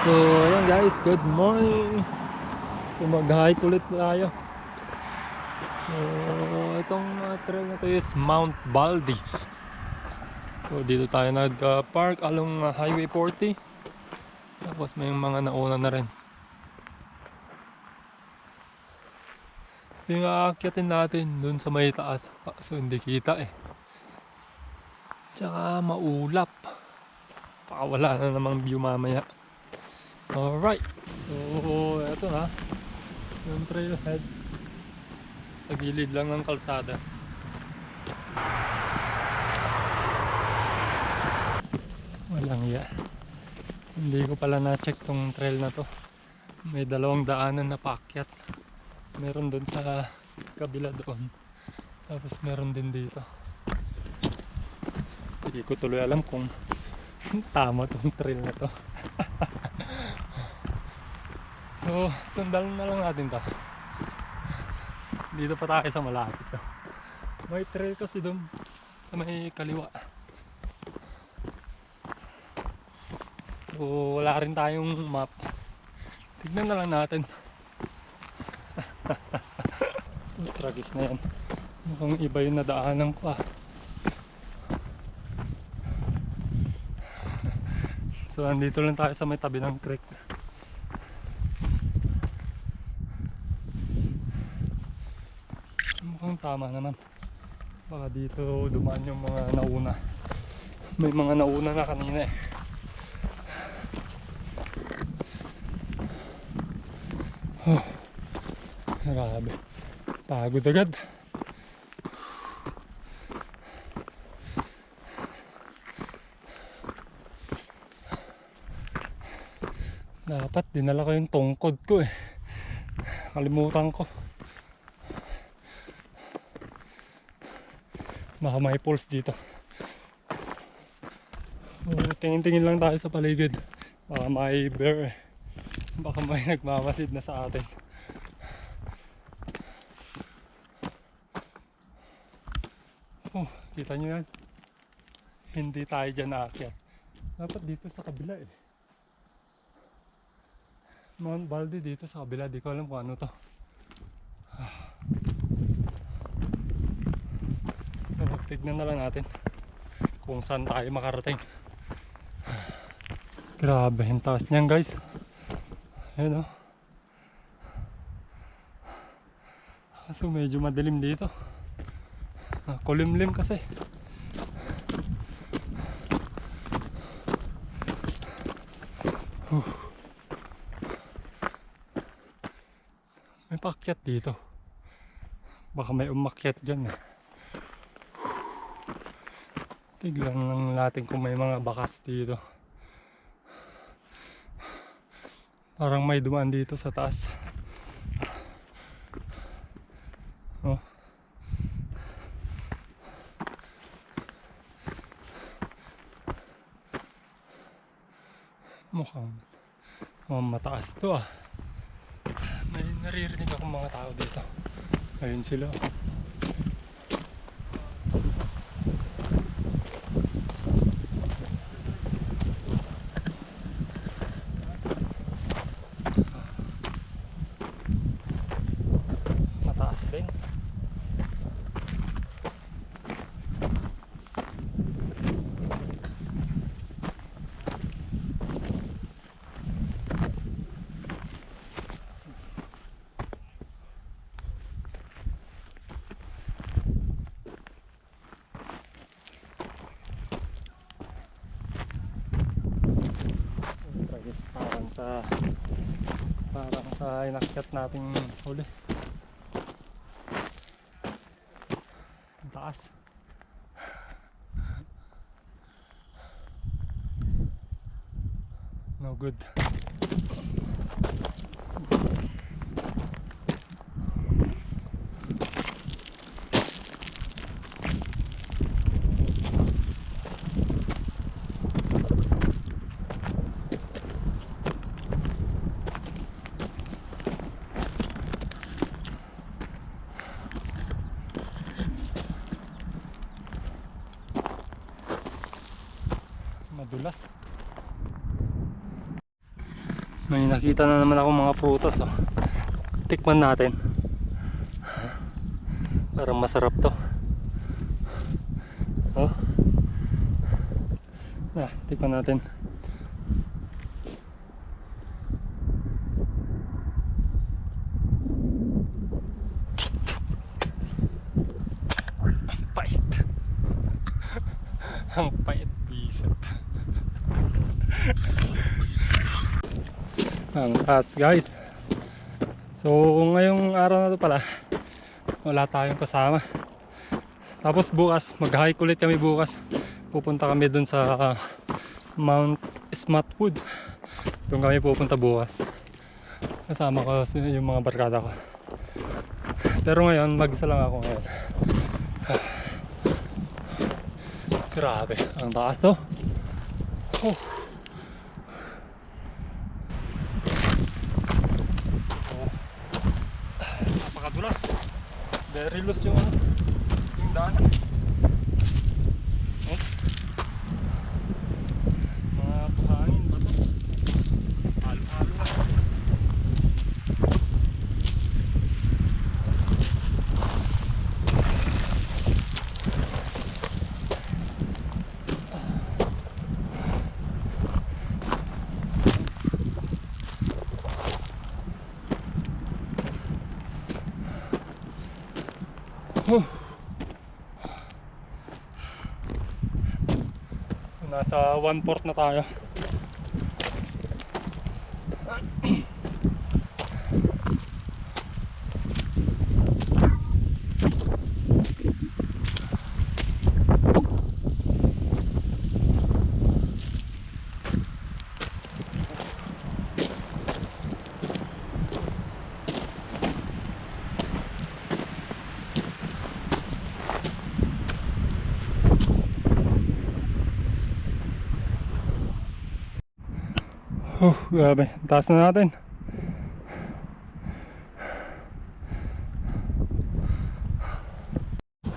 So, ayan guys, good morning. So, mag-hike ulit tayo. So, itong trail na to is Mount Baldy. So, dito tayo nag-park along Highway 40. Tapos may mga nauna na rin. So, yung aakyatin natin dun sa may taas. So, hindi kita eh. Tsaka maulap. Baka wala na namang view mamaya. Alright, so eto na yung trailhead sa gilid lang ng kalsada. Walang iya, hindi ko pala na-check tong trail na to. May dalawang daanan na paakyat. Meron dun sa kabila doon, tapos meron din dito. Hindi ko tuloy alam kung tama tong trail na to. So, sundan na lang natin to. Dito pa tayo sa malapit. May trail kasi doon sa may kaliwa. So, wala rin tayong map. Tignan na lang natin. Tragis na yan. Mukhang iba yung nadaanan ko ah. So, andito lang tayo sa may tabi ng creek. Mukhang tama naman. Baka dito dumaan yung mga nauna. May mga nauna na kanina eh. Oh, grabe. Pagod agad. Dapat dinala ko yung tungkod ko eh. Kalimutan ko. Baka may pulse dito. Tingin-tingin lang tayo sa paligid. Baka may bear eh. Baka may nagmamasid na sa atin. Kita nyo yan? Hindi tayo dyan naakyat. Dapat dito sa kabila eh. Mount Baldy dito sa kabila. Di ko alam kung ano to. Tignan na lang natin kung saan tayo makarating. Grabe, yung taas niyan guys. Ayan o. So medyo madilim dito. Kulimlim kasi. May paakyat dito. Baka may umakyat dyan eh. Tignan lang natin kung may mga bakas dito. Parang may dumaan dito sa taas. Oh. Mukhang mataas to ah. May naririnig akong mga tao dito. Ayun sila. Din. Parang sa inakyat nating huli. Taas. No good. Madulas. May nakita na naman ako mga prutas, oh. Tikman natin. Parang masarap to. Oh. Tikman natin. Ang pait. Ang pait, bisit. Ang taas, guys. So ngayong araw na to pala, wala tayong kasama. Tapos bukas, mag-hike ulit kami bukas. Pupunta kami dun sa Mount Smatwood. Doon kami pupunta bukas. Kasama ko yung mga barkada ko. Pero ngayon, mag-isa lang ako ngayon. Grabe, ang taas, oh. Oh. Napakadulas. Very loose yung daan. Mga buhangin ba to? Halo-halo na. Nasa 1/4 na tayo. Grabe, taas na natin.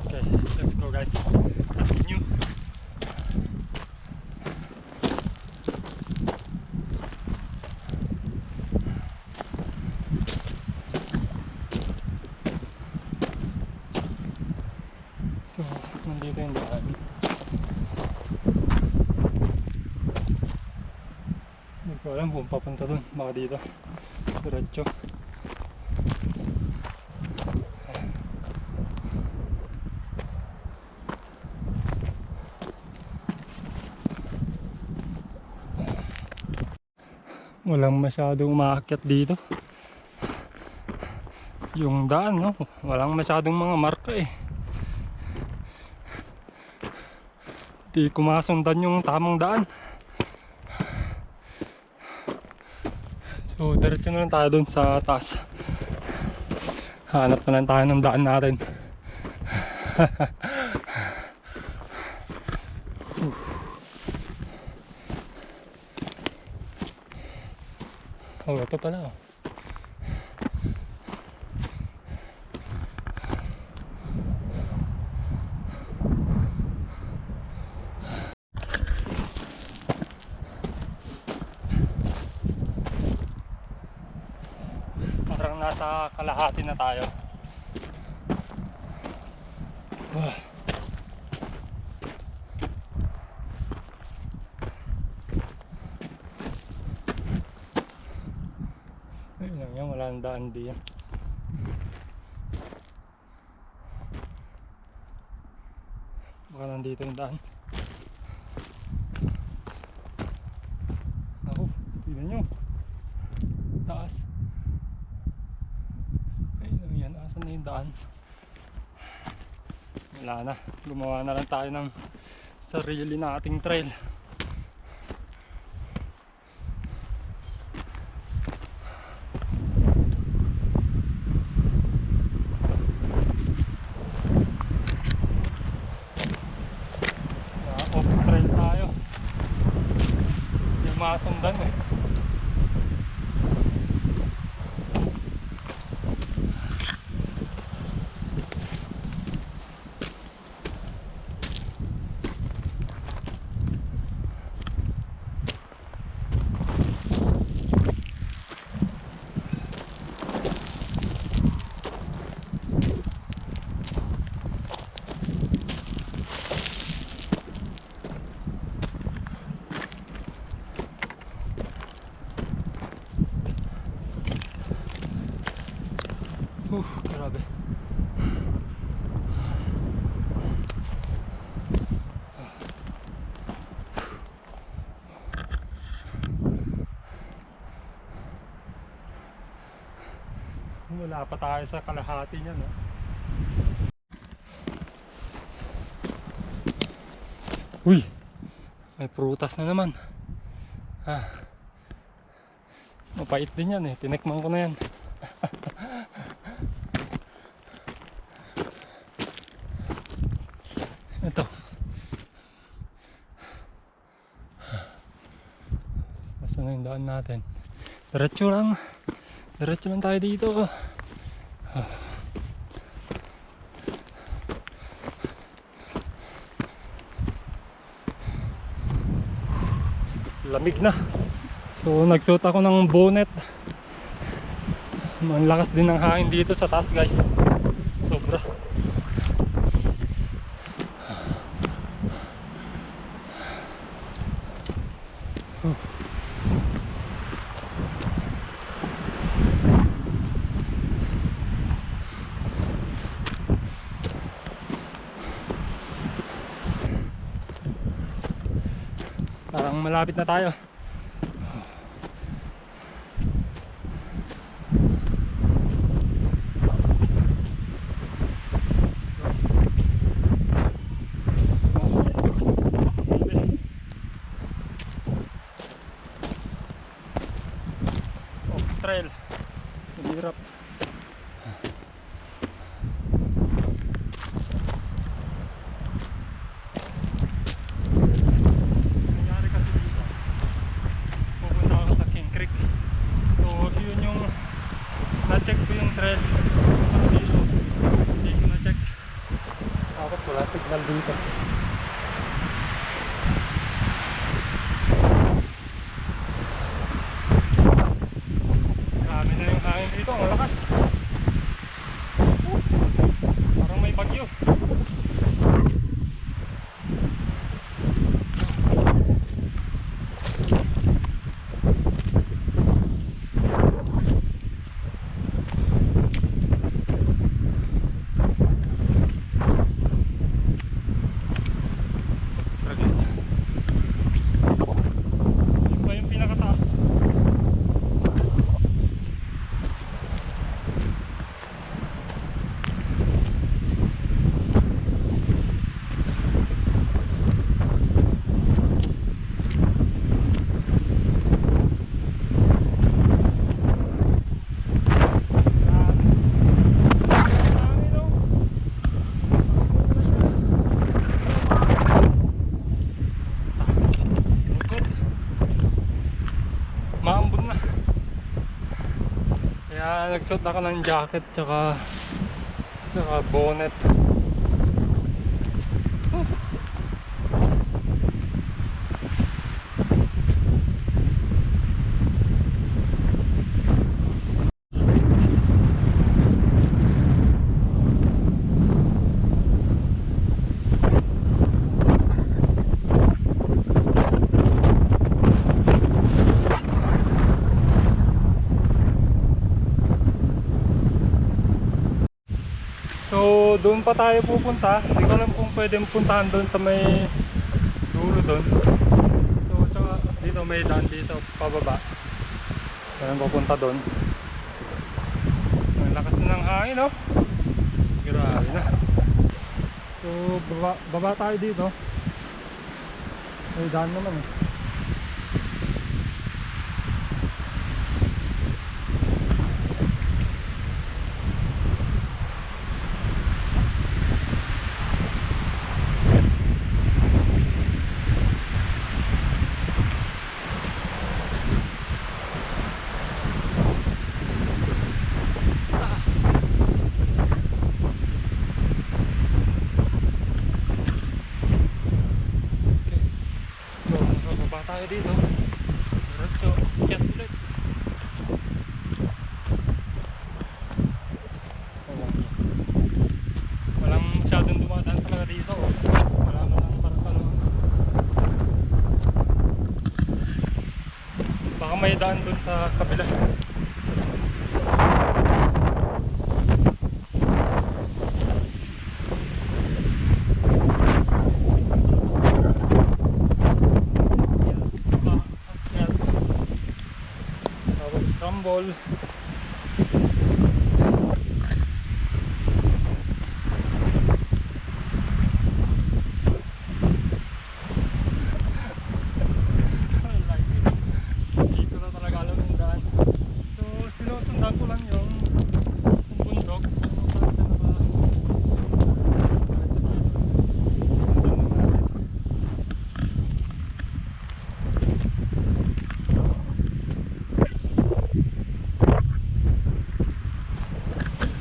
Okay, let's go guys. Continue. So, nandito yung daan. Hindi ko alam kung papunta dun, baka dito diretso. Walang masyadong umaakyat dito. Yung daan, no? Walang masyadong mga marka eh. Di kumasundan yung tamang daan. So diretso na lang tayo dun sa taas. Hanap na lang tayo ng daan natin. Oh, ito pala, oh. Parang nasa kalahati na tayo. Ayun lang yan, wala nang daan diyan. Baka nandito yung daan. Ako, tignan nyo. Taas. Ayun lang yan, asan na yung daan? Wala na, gumawa na lang tayo ng sarili nating trail. Off-trail tayo. Yung masundan eh. Grabe. Wala pa tayo sa kalahati niya, no? Uy! May prutas na naman. Mapait din yan eh. Tinikman ko na yan. Ito. Basta na yung daan natin. Diretso lang. Diretso lang tayo dito. Lamig na. So nagsuot ako ng bonnet. Ang lakas din ng hangin dito sa taas, guys. Sobra. Parang malapit na tayo. Trail. Hirap. Nangyari kasi dito. Pupunta ako sa King Creek. So yun yung na-check ko yung trail. Pero dito hindi ko na-check. Tapos wala signal dito. Hangin dito, ang lakas. Parang may bagyo. Tragis. Yung ba yung pinakataas? Maambon na. Kaya nagsuot ako ng jacket tsaka bonnet. So doon pa tayo pupunta. Hindi ko alam kung pwedeng puntahan doon sa may dulo doon. So tsaka dito may daan dito pababa. Kaya pupunta doon. Ang lakas na ng hangin, no? Grabe na. So baba tayo dito. May daan naman eh. Tayo dito. Diretso, ikyat ulit. Walang masyadong dumadaan talaga dito. Wala man lang parang ano. Baka may daan dun sa kabila. mall. Dito na talaga alam yung daan. So sinusundan ko lang yung bundok kung saan siya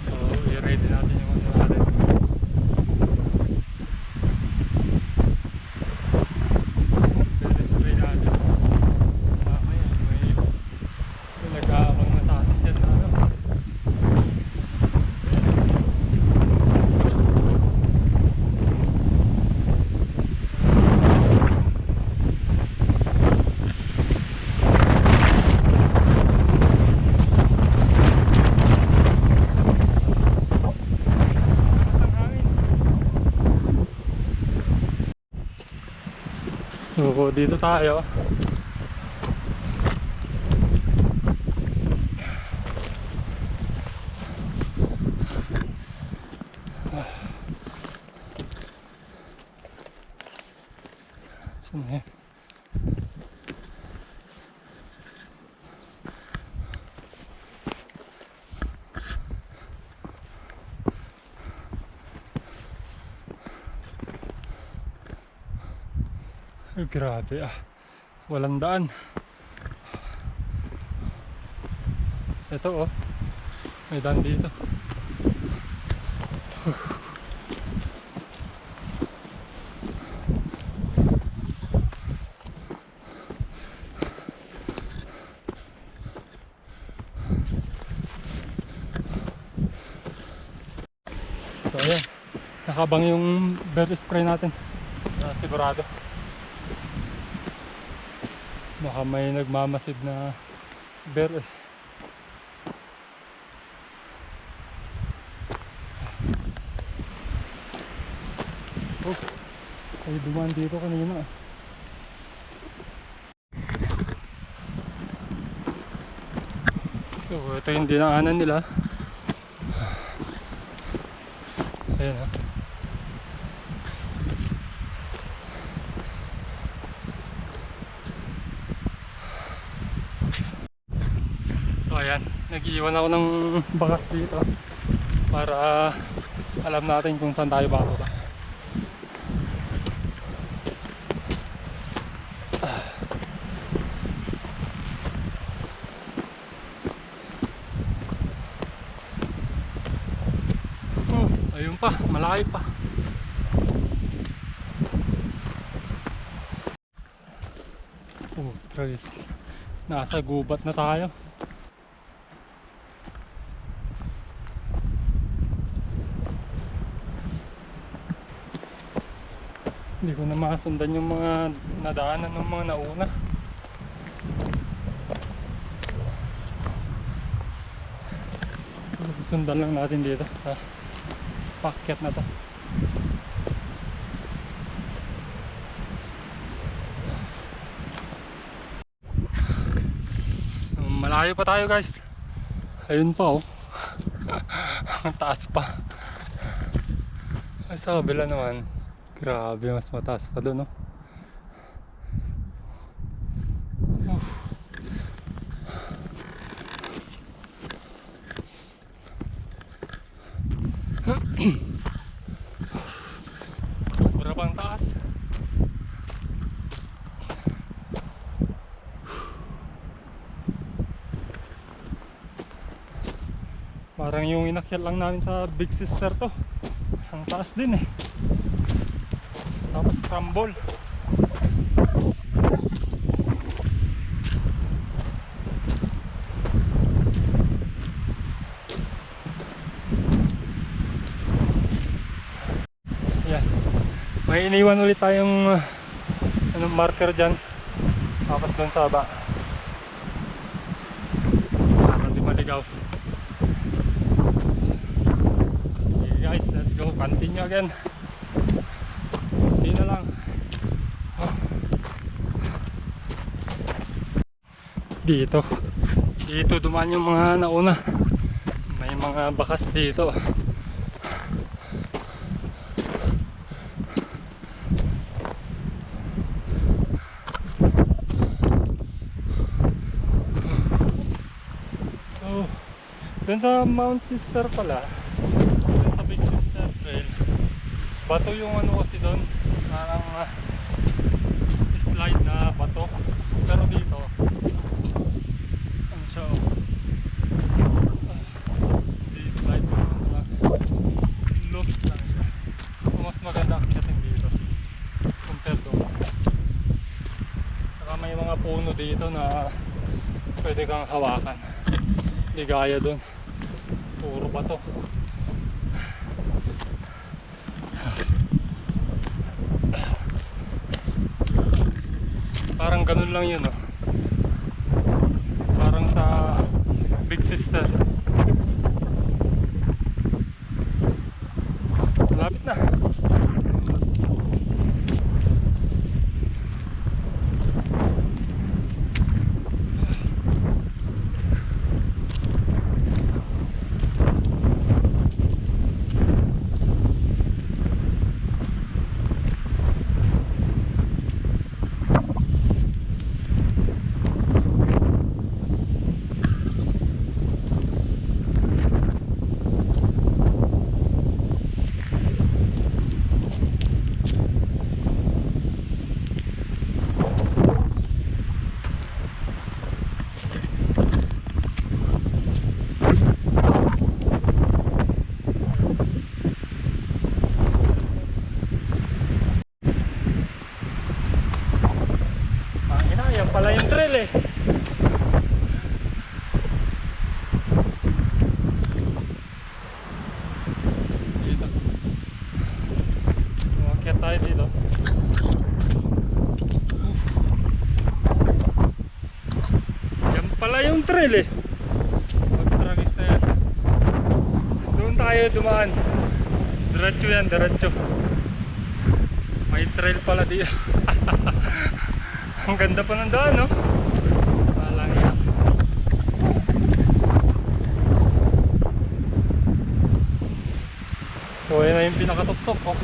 so i-ready natin yung ano natin. Spray natin. Mamaya may nag-aabang na sa atin dyan na ano. So dito tayo. Saan yan? Ay, grabe ah. Walang daan. Ito oh. May daan dito. So ayan. Nakabang yung berry spray natin. Sigurado. Baka may nagmamasid na bear eh. Oh, ay dumaan dito kanina. So ito yung dinaanan nila. Ayan ha. So ayan, nag-iwan ako ng bakas dito para alam natin kung saan tayo bababa. Ayun pa, malayo pa. Oh, Christ. Nasa gubat na tayo. Hindi ko na masundan yung mga nadaanan ng mga nauna. Sundan lang natin dito sa packet na to. Malayo pa tayo guys. Ayun pa oh. Ang taas pa. Sa kabila naman, grabe, mas mataas pa doon oh. Sobra pang taas. Parang yung inakyat lang namin sa Big Sister to. Ang taas din eh. Tapos crumble. Yan. May iniwan ulit tayong anong marker dyan. Tapos doon sa baba. Para di maligaw. Sige guys, let's go. Continue again. Hindi na lang. Dito Dito dumaan yung mga nauna. May mga bakas dito. So, dun sa Mount Sister pala, dun sa Big Sister Trail, bato yung ano kasi dun, parang slide na bato. Pero dito, ano siya, hindi slide yung ano lang, loose lang siya. So, mas maganda akitin dito compared doon. Saka may mga puno dito na pwede kang hawakan. Hindi gaya dun, puro bato. Parang ganun lang yun, oh. Parang sa Big Sister. Malapit na. Yan pala yung trail eh. Dito. Umakyat tayo dito. Yan pala yung trail eh. Mag-tragis na yan. Doon tayo dumaan. Diretso yan, diretso. May trail pala dito. Ang ganda pa ng daan, no? Walang yan. So, ayan na yung pinakatuktok, oh.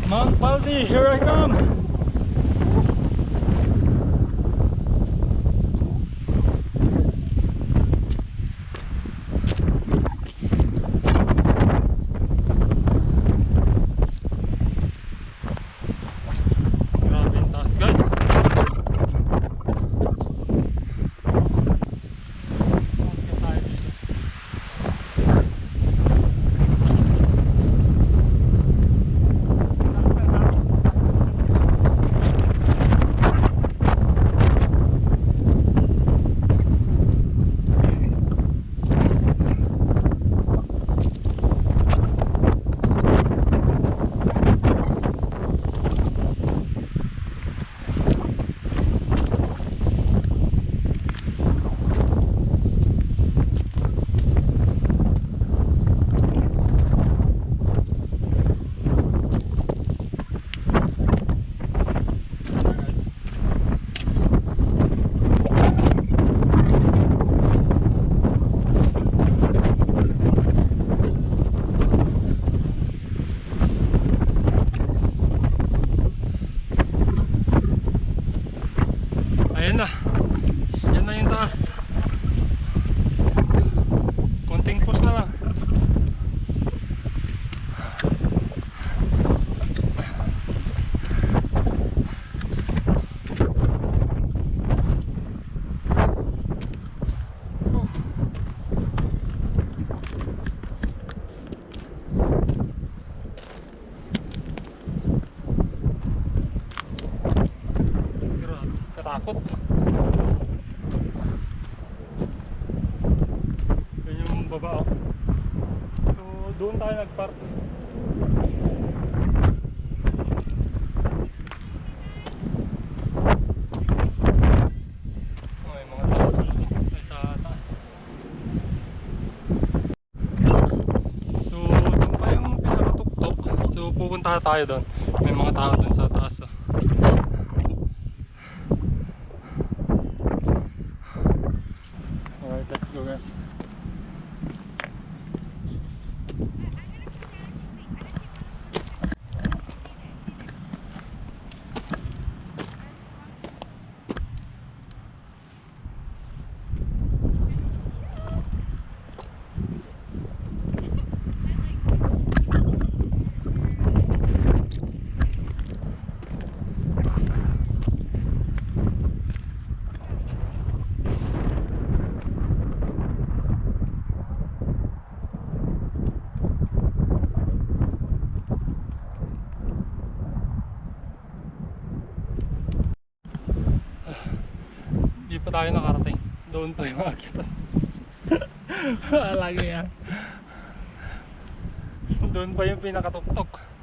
Mount Baldy, here I come! Ayan na. Yan na yung taas. Konting push na lang. Katakot. Yan yung baba, oh. So doon tayo nagpark. May mga taas ay sa taas. pupunta tayo doon. May mga tao doon sa taas. Oh. Alright, let's go guys. Hindi pa tayo nakarating. Doon pa yung akitan. Lagi yan. Doon pa yung pinakatuktok.